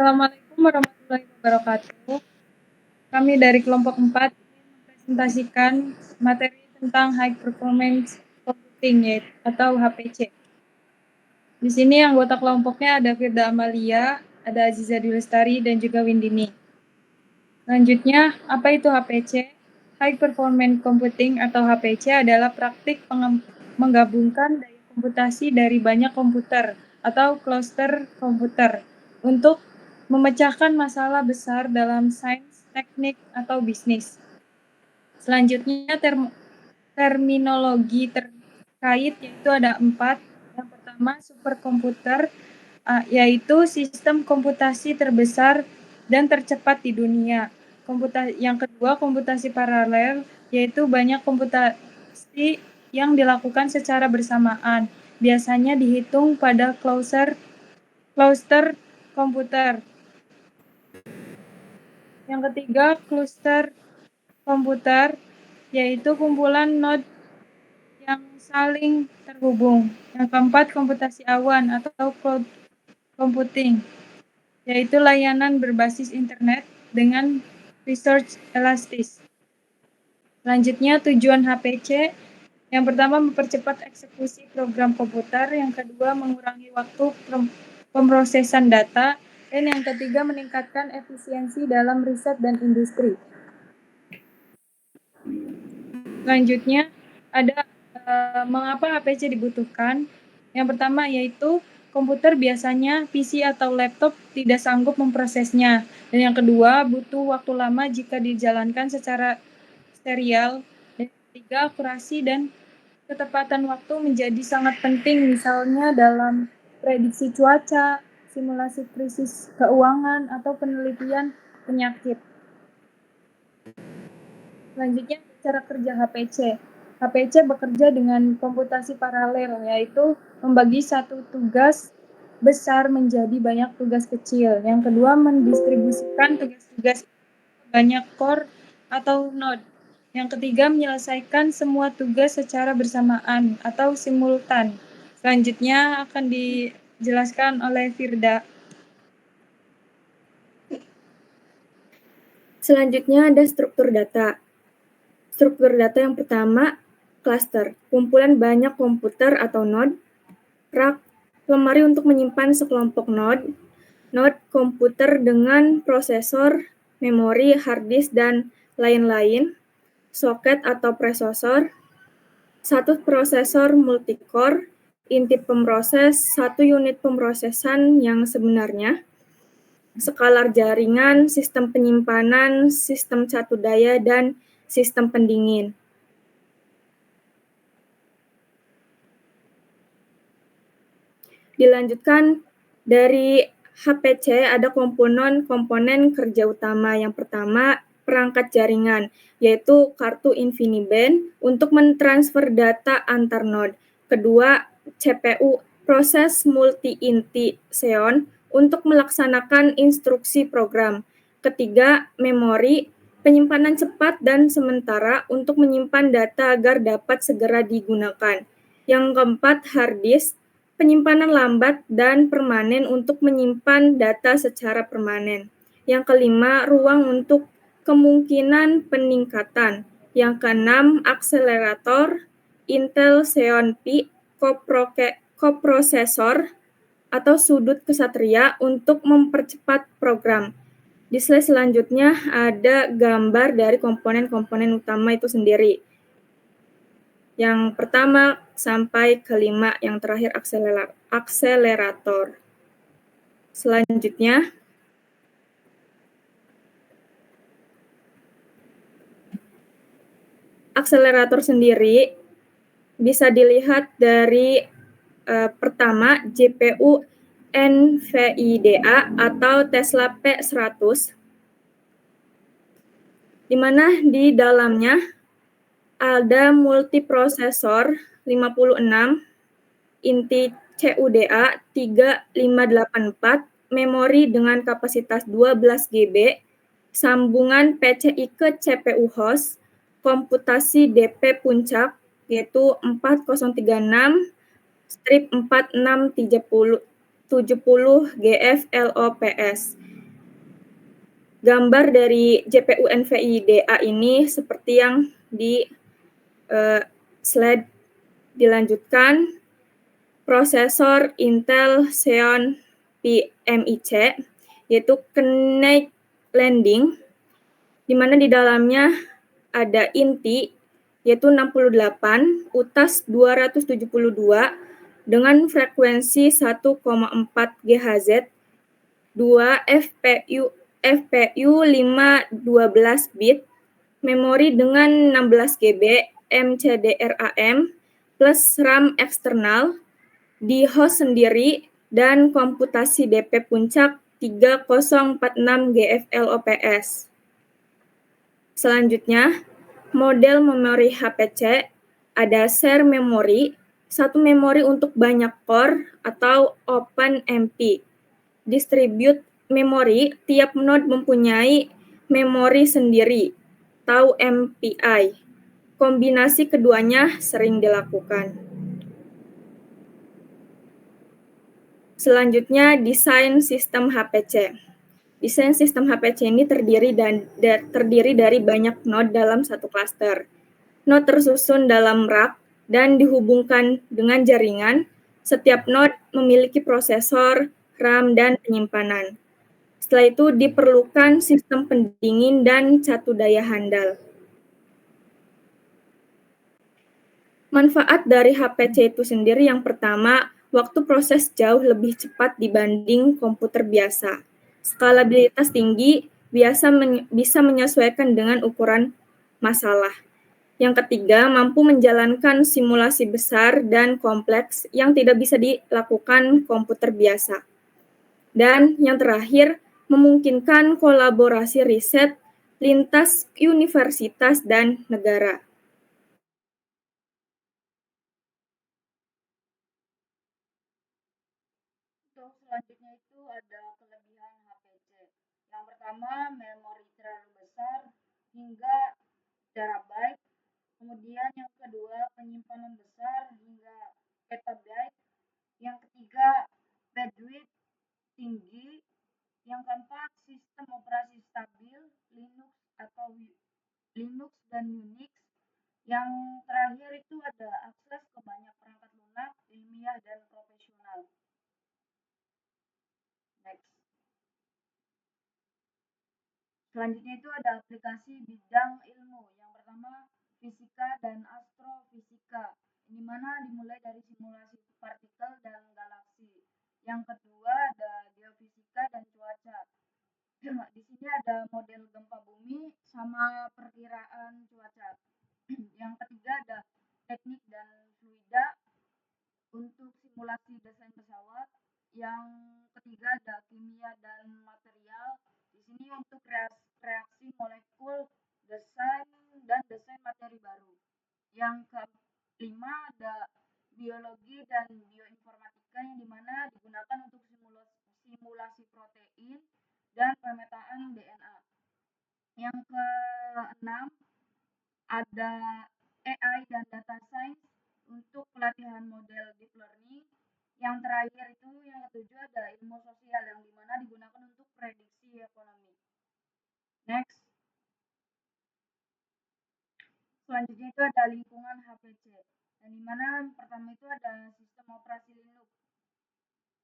Assalamualaikum warahmatullahi wabarakatuh. Kami dari kelompok 4 ingin mempresentasikan materi tentang High Performance Computing atau HPC. Di sini anggota kelompoknya ada Firda Amalia, ada Aziza Dulestari, dan juga Windini. Selanjutnya, apa itu HPC? High Performance Computing atau HPC adalah praktik menggabungkan daya komputasi dari banyak komputer atau cluster komputer untuk memecahkan masalah besar dalam sains, teknik, atau bisnis. Selanjutnya, terminologi terkait yaitu ada 4. Yang pertama, superkomputer, yaitu sistem komputasi terbesar dan tercepat di dunia. Yang kedua, komputasi paralel, yaitu banyak komputasi yang dilakukan secara bersamaan. Biasanya dihitung pada cluster komputer. Yang ketiga, cluster komputer, yaitu kumpulan node yang saling terhubung. Yang keempat, komputasi awan atau cloud computing, yaitu layanan berbasis internet dengan resource elastis. Selanjutnya, tujuan HPC. Yang pertama, mempercepat eksekusi program komputer. Yang kedua, mengurangi waktu pemrosesan data. Dan yang ketiga, meningkatkan efisiensi dalam riset dan industri. Selanjutnya, ada mengapa HPC dibutuhkan. Yang pertama yaitu komputer biasanya PC atau laptop tidak sanggup memprosesnya. Dan yang kedua, butuh waktu lama jika dijalankan secara serial. Dan yang ketiga, akurasi dan ketepatan waktu menjadi sangat penting, misalnya dalam prediksi cuaca, simulasi krisis keuangan, atau penelitian penyakit. Selanjutnya, cara kerja HPC. HPC bekerja dengan komputasi paralel, yaitu membagi satu tugas besar menjadi banyak tugas kecil. Yang kedua, mendistribusikan tugas-tugas ke banyak core atau node. Yang ketiga, menyelesaikan semua tugas secara bersamaan atau simultan. Selanjutnya akan dijelaskan oleh Firda. Selanjutnya ada struktur data. Struktur data yang pertama, cluster, kumpulan banyak komputer atau node. Rak, lemari untuk menyimpan sekelompok node. Node, komputer dengan prosesor, memori, hard disk, dan lain-lain. Soket atau prosesor. Satu prosesor multicore, inti pemroses, satu unit pemrosesan yang sebenarnya. Skalar jaringan, sistem penyimpanan, sistem satu daya, dan sistem pendingin. Dilanjutkan dari HPC ada komponen kerja utama. Yang pertama, perangkat jaringan, yaitu kartu InfiniBand untuk mentransfer data antar node. Kedua, CPU, proses multi-inti Xeon untuk melaksanakan instruksi program. Ketiga, memori, penyimpanan cepat dan sementara untuk menyimpan data agar dapat segera digunakan. Yang keempat, hard disk, penyimpanan lambat dan permanen untuk menyimpan data secara permanen. Yang kelima, ruang untuk kemungkinan peningkatan. Yang keenam, akselerator, Intel Xeon Phi, koprosesor atau sudut kesatria untuk mempercepat program. Di slide selanjutnya ada gambar dari komponen-komponen utama itu sendiri. Yang pertama sampai kelima, yang terakhir akselerator. Selanjutnya, akselerator sendiri bisa dilihat dari pertama GPU NVIDIA atau Tesla P100, di mana di dalamnya ada multiprosesor 56, inti CUDA 3584, memori dengan kapasitas 12 GB, sambungan PCI ke CPU host, komputasi DP puncak yaitu 4036/4670 GF LOPS. Gambar dari GPU NVIDIA ini seperti yang di slide dilanjutkan. Prosesor Intel Xeon PMIC, yaitu Knight Landing, di mana di dalamnya ada inti, yaitu 68, UTAS 272, dengan frekuensi 1,4 GHz, 2 FPU 512 bit, memori dengan 16 GB MCDRAM, plus RAM eksternal, di host sendiri, dan komputasi DP puncak 3046 GFLOPS. Selanjutnya, model memori HPC ada share memory, satu memori untuk banyak core atau OpenMP. Distribute memory, tiap node mempunyai memori sendiri, atau MPI. Kombinasi keduanya sering dilakukan. Selanjutnya, desain sistem HPC. Desain sistem HPC ini terdiri dari banyak node dalam satu klaster. Node tersusun dalam rak dan dihubungkan dengan jaringan. Setiap node memiliki prosesor, RAM, dan penyimpanan. Setelah itu diperlukan sistem pendingin dan catu daya handal. Manfaat dari HPC itu sendiri yang pertama, waktu proses jauh lebih cepat dibanding komputer biasa. Skalabilitas tinggi bisa menyesuaikan dengan ukuran masalah. Yang ketiga, mampu menjalankan simulasi besar dan kompleks yang tidak bisa dilakukan komputer biasa. Dan yang terakhir, memungkinkan kolaborasi riset lintas universitas dan negara. Untuk selanjutnya itu ada kelebihan HPC. Yang pertama, memori terlalu besar hingga terabyte. Kemudian yang kedua, penyimpanan besar hingga petabyte. Yang ketiga, bandwidth tinggi. Yang keempat, sistem operasi stabil, Linux dan Unix. Yang terakhir itu ada akses ke banyak perangkat lunak, ilmiah dan profesional. Next. Selanjutnya itu ada aplikasi bidang ilmu. Yang pertama, fisika dan astrofisika, di mana dimulai dari simulasi partikel dan galaksi. Yang kedua ada geofisika dan cuaca. Di sini ada model gempa bumi sama perkiraan cuaca. Yang ketiga ada teknik dan fluida untuk simulasi desain pesawat. Yang ketiga ada kimia dan material. Di sini untuk reaksi molekul, desain materi baru. Yang kelima ada biologi dan bioinformatika, yang dimana digunakan untuk simulasi protein dan pemetaan DNA. Yang keenam ada AI dan data science untuk pelatihan model deep learning. Yang terakhir itu yang ketujuh ada ilmu sosial, yang dimana digunakan untuk prediksi ekonomi. Next. Selanjutnya itu ada lingkungan HPC, yang dimana pertama itu ada sistem operasi Linux.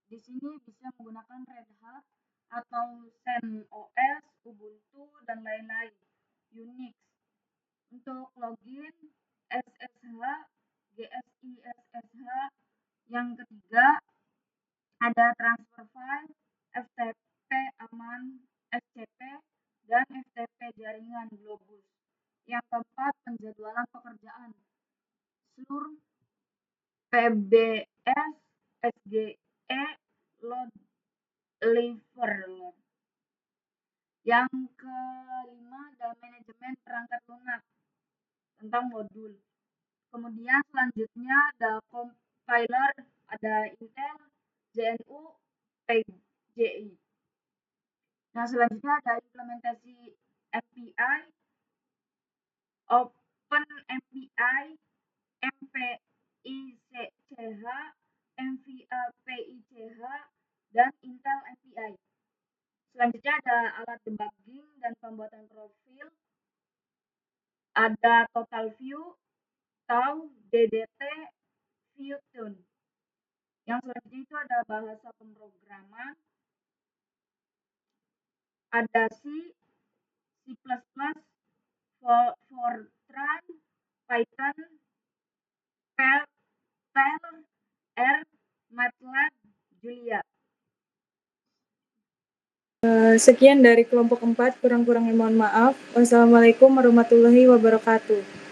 Di sini bisa menggunakan Red Hat atau CentOS, Ubuntu, dan lain-lain. Unix. Untuk login, SSH, GSI SSH. Yang ketiga ada transfer file, FTP aman, FTP, dan FTP jaringan Globus. Yang keempat, penjadwalan pekerjaan, seluruh PBS, SGE, load lever. Yang kelima ada manajemen perangkat lunak tentang modul. Kemudian selanjutnya ada compiler, ada Intel, JNU, PGI. Nah, selanjutnya ada implementasi MPI, OpenMPI, MPICH, MVAPICH, dan Intel MPI. Selanjutnya ada alat debugging dan pembuatan profil, ada Total View, atau DDT, ViewTune. Yang selanjutnya itu ada bahasa pemrograman, ada C, C++, Fortran, Python, Perl, R, MATLAB, Julia. Sekian dari kelompok 4, kurang-kurangnya mohon maaf. Wassalamualaikum warahmatullahi wabarakatuh.